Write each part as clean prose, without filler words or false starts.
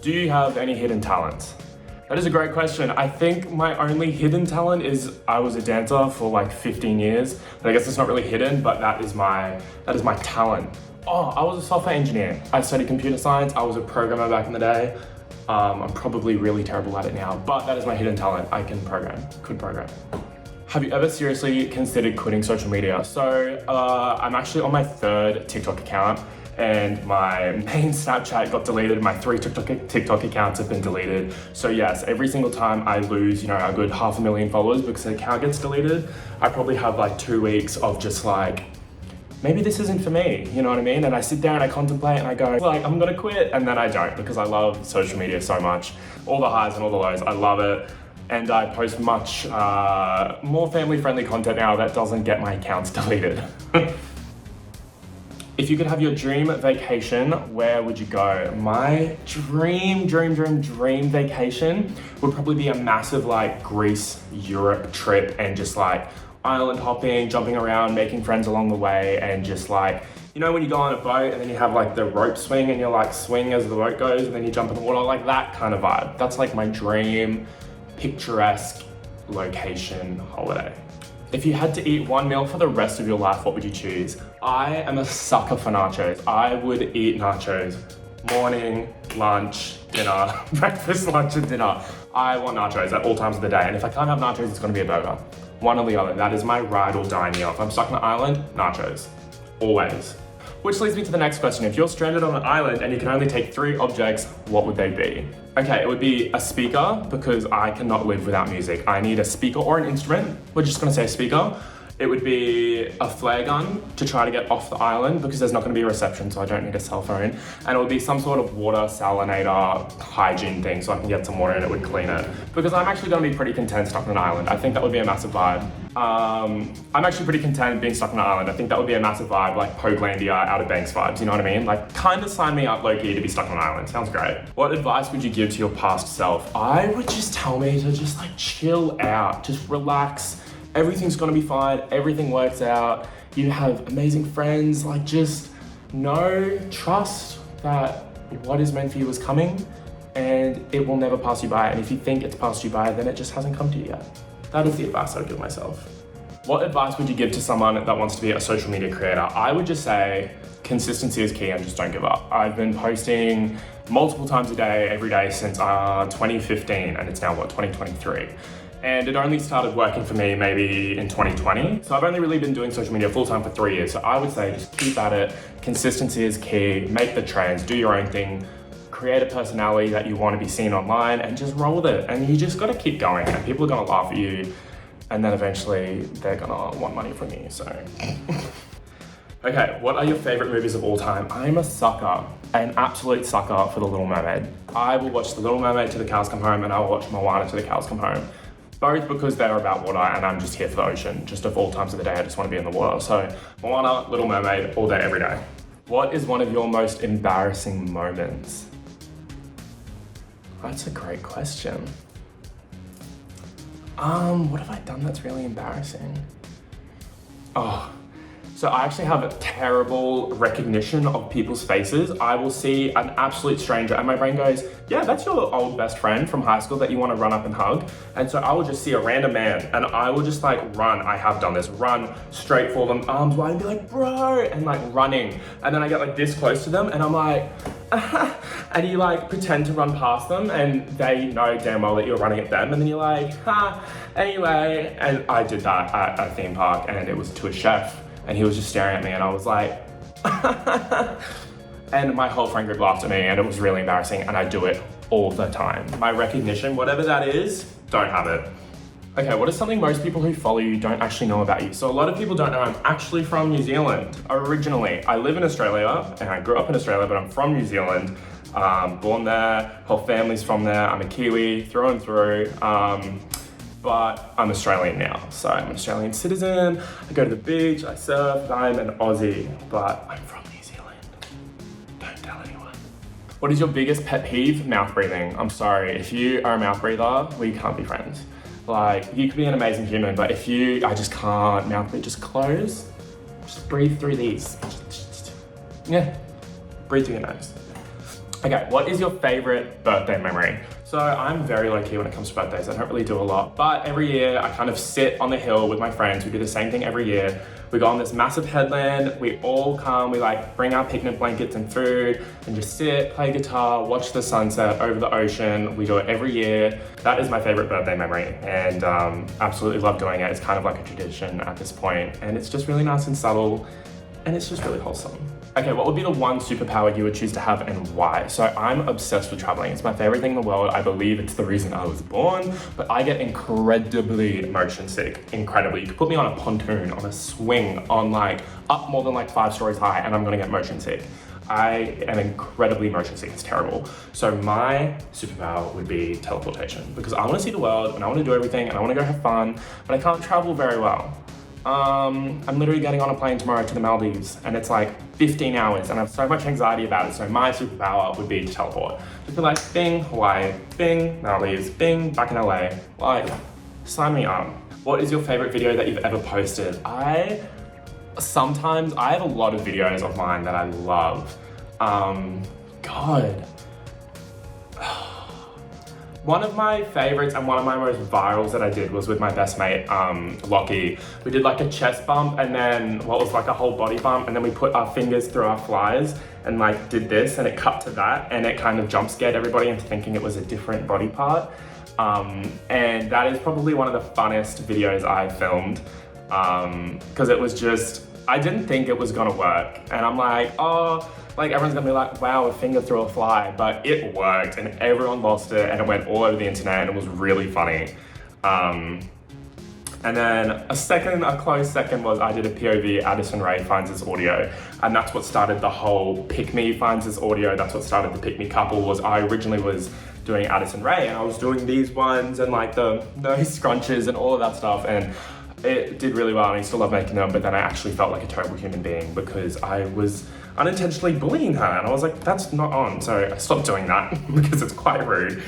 Do you have any hidden talents? That is a great question. I think my only hidden talent is I was a dancer for like 15 years. But I guess it's not really hidden, but that is my talent. Oh, I was a software engineer. I studied computer science. I was a programmer back in the day. I'm probably really terrible at it now, but that is my hidden talent. I can could program. Have you ever seriously considered quitting social media? So I'm actually on my 3rd TikTok account, and my main Snapchat got deleted. My 3 TikTok accounts have been deleted. So yes, every single time I lose, a good 500,000 followers because the account gets deleted, I probably have like 2 weeks of just like, maybe this isn't for me, you know what I mean? And I sit there and I contemplate and I go, like, I'm gonna quit, and then I don't, because I love social media so much. All the highs and all the lows, I love it. And I post much more family-friendly content now that doesn't get my accounts deleted. If you could have your dream vacation, where would you go? My dream vacation would probably be a massive like Greece, Europe trip, and just like island hopping, jumping around, making friends along the way, and just like, when you go on a boat and then you have like the rope swing and you're like swing as the boat goes and then you jump in the water, like that kind of vibe. That's like my dream picturesque location holiday. If you had to eat one meal for the rest of your life, what would you choose? I am a sucker for nachos. I would eat nachos morning, lunch, dinner, breakfast, lunch, and dinner. I want nachos at all times of the day. And if I can't have nachos, it's gonna be a burger. One or the other. That is my ride or die meal. If I'm stuck on an island, nachos. Always. Which leads me to the next question. If you're stranded on an island and you can only take 3 objects, what would they be? Okay, it would be a speaker, because I cannot live without music. I need a speaker or an instrument. We're just gonna say speaker. It would be a flare gun to try to get off the island, because there's not gonna be a reception, so I don't need a cell phone. And it would be some sort of water salinator hygiene thing, so I can get some water and it would clean it. Because I'm actually gonna be pretty content stuck on an island. I think that would be a massive vibe. I'm actually pretty content being stuck on an island. I think that would be a massive vibe, like Pokelandia, Outer Banks vibes, you know what I mean? Like, kind of sign me up low-key to be stuck on an island. Sounds great. What advice would you give to your past self? I would just tell me to just like chill out, just relax. Everything's gonna be fine, everything works out. You have amazing friends, like just trust that what is meant for you is coming and it will never pass you by. And if you think it's passed you by, then it just hasn't come to you yet. That is the advice I would give myself. What advice would you give to someone that wants to be a social media creator? I would just say consistency is key and just don't give up. I've been posting multiple times a day, every day since 2015, and it's now 2023. And it only started working for me maybe in 2020. So I've only really been doing social media full-time for 3 years. So I would say just keep at it. Consistency is key. Make the trends, do your own thing, create a personality that you want to be seen online, and just roll with it. And you just got to keep going, and people are going to laugh at you, and then eventually they're going to want money from you, so. Okay, what are your favorite movies of all time? I'm a sucker, an absolute sucker for The Little Mermaid. I will watch The Little Mermaid till the cows come home, and I will watch Moana till the cows come home. Both because they're about water and I'm just here for the ocean. Just of all times of the day, I just want to be in the water. So Moana, Little Mermaid, all day, every day. What is one of your most embarrassing moments? That's a great question. What have I done that's really embarrassing? So I actually have a terrible recognition of people's faces. I will see an absolute stranger and my brain goes, yeah, that's your old best friend from high school that you want to run up and hug. And so I will just see a random man and I will just like run. I have done this, run straight for them, arms wide, and be like, bro, and like running. And then I get like this close to them and I'm like, and you like pretend to run past them and they know damn well that you're running at them. And then you're like, anyway. And I did that at a theme park and it was to a chef. And he was just staring at me and I was like, and my whole friend group laughed at me and it was really embarrassing and I do it all the time. My recognition, whatever that is, don't have it. Okay, what is something most people who follow you don't actually know about you? So a lot of people don't know I'm actually from New Zealand originally. I live in Australia and I grew up in Australia, but I'm from New Zealand. Born there, whole family's from there. I'm a Kiwi through and through. But I'm Australian now, so I'm an Australian citizen. I go to the beach, I surf, I'm an Aussie, but I'm from New Zealand. Don't tell anyone. What is your biggest pet peeve? Mouth breathing. I'm sorry, if you are a mouth breather, we can't be friends. Like, you could be an amazing human, but I just can't mouth breathe, just close. Just breathe through these. Yeah, breathe through your nose. Okay, what is your favorite birthday memory? So I'm very low-key when it comes to birthdays. I don't really do a lot, but every year I kind of sit on the hill with my friends. We do the same thing every year. We go on this massive headland, we all come, we like bring our picnic blankets and food and just sit, play guitar, watch the sunset over the ocean. We do it every year. That is my favorite birthday memory, and absolutely love doing it. It's kind of like a tradition at this point, and it's just really nice and subtle, and it's just really wholesome. Okay, what would be the one superpower you would choose to have and why? So I'm obsessed with traveling. It's my favorite thing in the world. I believe it's the reason I was born, but I get incredibly motion sick. Incredibly. You could put me on a pontoon, on a swing, on like up more than like 5 stories high, and I'm gonna get motion sick. I am incredibly motion sick, it's terrible. So my superpower would be teleportation, because I wanna see the world and I wanna do everything and I wanna go have fun, but I can't travel very well. I'm literally getting on a plane tomorrow to the Maldives, and it's like 15 hours, and I have so much anxiety about it. So my superpower would be to teleport. Just be like, bing, Hawaii, bing, Maldives, bing, back in LA. Like, sign me up. What is your favorite video that you've ever posted? I have a lot of videos of mine that I love. God. One of my favorites and one of my most virals that I did was with my best mate, Lockie. We did like a chest bump and then what was like a whole body bump, and then we put our fingers through our flies and like did this, and it cut to that, and it kind of jump scared everybody into thinking it was a different body part. And that is probably one of the funnest videos I filmed, because it was just, I didn't think it was gonna work. And I'm like, oh, like everyone's gonna be like, wow, a finger through a fly, but it worked and everyone lost it and it went all over the internet and it was really funny. And then a close second was I did a POV, Addison Rae finds this audio, and that's what started the whole Pick Me finds this audio. That's what started the Pick Me couple. Was I originally was doing Addison Rae and I was doing these ones and like the nose scrunches and all of that stuff, and it did really well and I still love making them, but then I actually felt like a terrible human being because I was unintentionally bullying her and I was like, that's not on. So I stopped doing that because it's quite rude.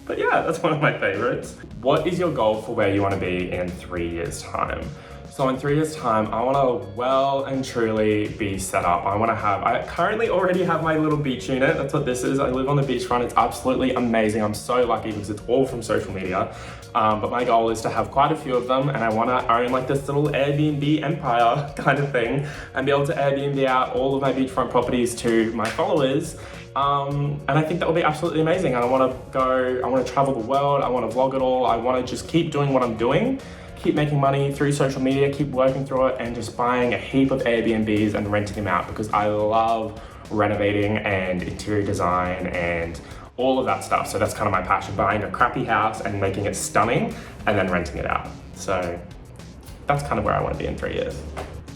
But yeah, that's one of my favorites. What is your goal for where you want to be in 3 years' time? So in 3 years' time, I want to well and truly be set up. I currently already have my little beach unit. That's what this is. I live on the beachfront. It's absolutely amazing. I'm so lucky because it's all from social media. But my goal is to have quite a few of them, and I want to own like this little Airbnb empire kind of thing and be able to Airbnb out all of my beachfront properties to my followers. And I think that would be absolutely amazing. I want to travel the world. I want to vlog it all. I want to just keep doing what I'm doing, keep making money through social media, keep working through it, and just buying a heap of Airbnbs and renting them out because I love renovating and interior design and all of that stuff. So that's kind of my passion, buying a crappy house and making it stunning and then renting it out. So that's kind of where I want to be in 3 years.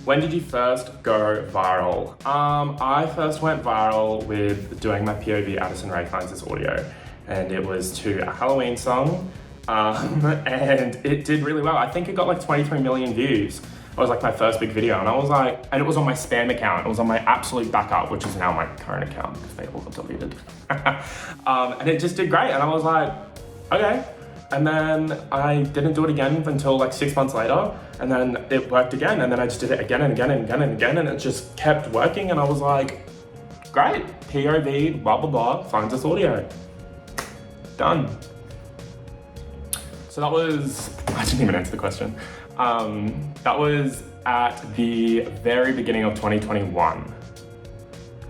When did you first go viral? I first went viral with doing my POV Addison Rae finds this audio, and it was to a Halloween song, and it did really well. I think it got like 23 million views. It was like my first big video, and I was like, and it was on my spam account. It was on my absolute backup, which is now my current account because they all got deleted. And it just did great, and I was like, okay. And then I didn't do it again until like 6 months later, and then it worked again, and then I just did it again and again and again and again, and it just kept working, and I was like, great, POV, blah, blah, blah, finds this audio. Done. So that was, I didn't even answer the question. That was at the very beginning of 2021.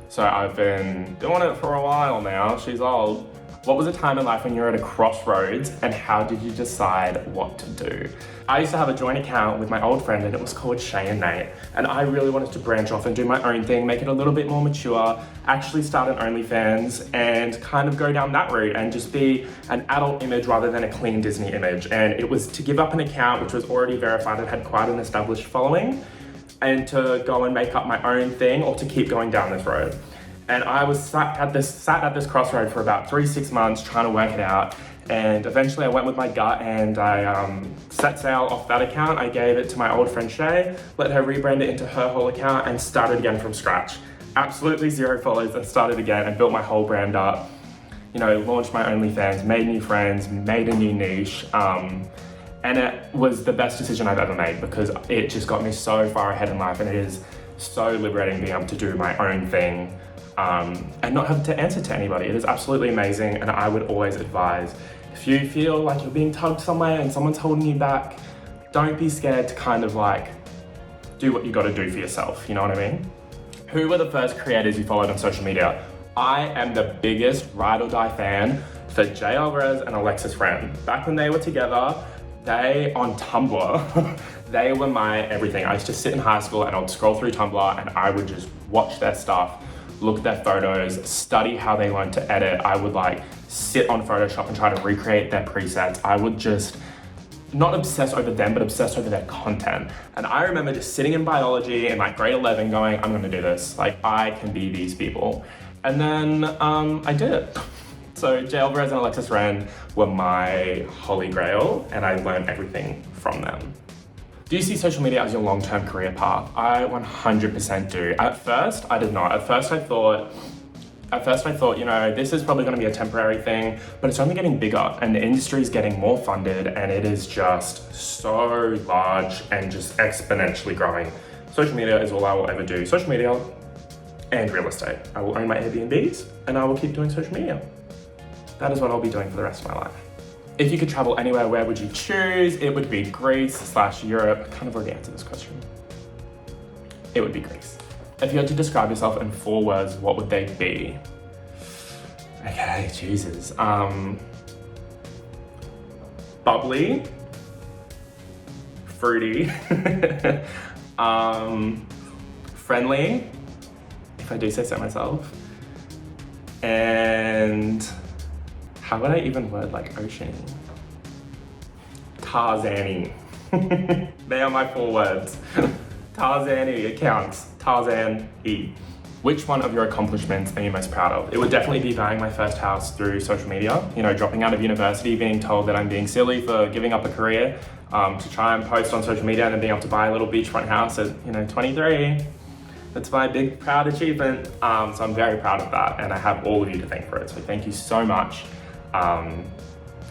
So I've been doing it for a while now, she's old. What was a time in life when you were at a crossroads and how did you decide what to do? I used to have a joint account with my old friend and it was called Shay and Nate. And I really wanted to branch off and do my own thing, make it a little bit more mature, actually start an OnlyFans and kind of go down that route and just be an adult image rather than a clean Disney image. And it was to give up an account which was already verified and had quite an established following and to go and make up my own thing or to keep going down this road. And I was sat at this crossroad for about 3-6 months trying to work it out. And eventually I went with my gut and I set sail off that account. I gave it to my old friend Shay, let her rebrand it into her whole account and started again from scratch. Absolutely 0 followers and started again and built my whole brand up. You know, launched my OnlyFans, made new friends, made a new niche. And it was the best decision I've ever made because it just got me so far ahead in life and it is so liberating being able to do my own thing. and not have to answer to anybody. It is absolutely amazing, and I would always advise, if you feel like you're being tugged somewhere and someone's holding you back, don't be scared to kind of like do what you got to do for yourself, you know what I mean? Who were the first creators you followed on social media? I am the biggest ride or die fan for Jay Alvarez and Alexis Friend. Back when they were together, they on Tumblr, they were my everything. I used to sit in high school and I would scroll through Tumblr and I would just watch their stuff, look at their photos, study how they learned to edit. I would like sit on Photoshop and try to recreate their presets. I would just not obsess over them, but obsess over their content. And I remember just sitting in biology in like grade 11 going, I'm gonna do this. Like I can be these people. And then I did it. So Jay Alvarez and Alexis Friend were my holy grail, and I learned everything from them. Do you see social media as your long-term career path? I 100% do. At first, I did not. At first I thought, you know, this is probably gonna be a temporary thing, but it's only getting bigger and the industry is getting more funded and it is just so large and just exponentially growing. Social media is all I will ever do. Social media and real estate. I will own my Airbnbs and I will keep doing social media. That is what I'll be doing for the rest of my life. If you could travel anywhere, where would you choose? It would be Greece/Europe. I kind of already answered this question. It would be Greece. If you had to describe yourself in 4 words, what would they be? Okay, Jesus. Bubbly, fruity, friendly, if I do say so myself, and how would I even word like ocean? Tarzan-y. They are my 4 words. Tarzan-y, it counts. Tarzan-y. Which one of your accomplishments are you most proud of? It would definitely be buying my first house through social media. You know, dropping out of university, being told that I'm being silly for giving up a career to try and post on social media and then being able to buy a little beachfront house at, you know, 23. That's my big proud achievement. So I'm very proud of that, and I have all of you to thank for it. So thank you so much.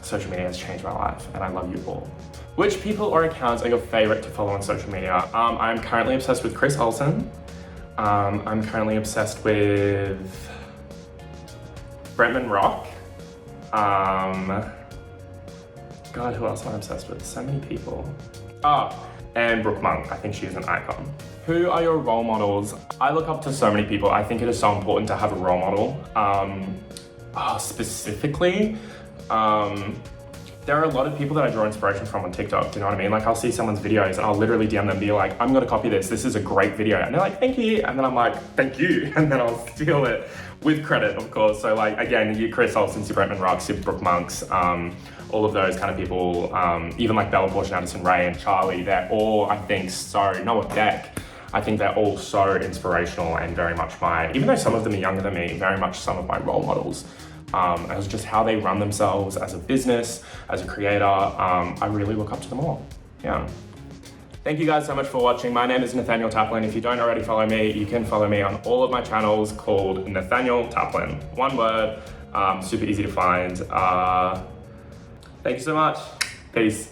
Social media has changed my life, and I love you all. Which people or accounts are your favorite to follow on social media? I'm currently obsessed with Chris Olsen. I'm currently obsessed with Brentman Rock. God, who else am I obsessed with? So many people. And Brooke Monk. I think she is an icon. Who are your role models? I look up to so many people. I think it is so important to have a role model. Specifically, there are a lot of people that I draw inspiration from on TikTok, do you know what I mean? Like I'll see someone's videos and I'll literally DM them and be like, I'm gonna copy this is a great video. And they're like, thank you. And then I'm like, thank you. And then I'll steal it with credit, of course. So like, again, you, Chris Olsen, Brentman Rock, Brooke Monks, all of those kind of people, even like Bella Portia, Addison Rae and Charlie, they're all, I think, Noah Beck. I think they're all so inspirational and very much even though some of them are younger than me, very much some of my role models. As just how they run themselves as a business, as a creator, I really look up to them all. Yeah. Thank you guys so much for watching. My name is Nathaniel Taplin. If you don't already follow me, you can follow me on all of my channels called Nathaniel Taplin. One word, super easy to find. Thank you so much. Peace.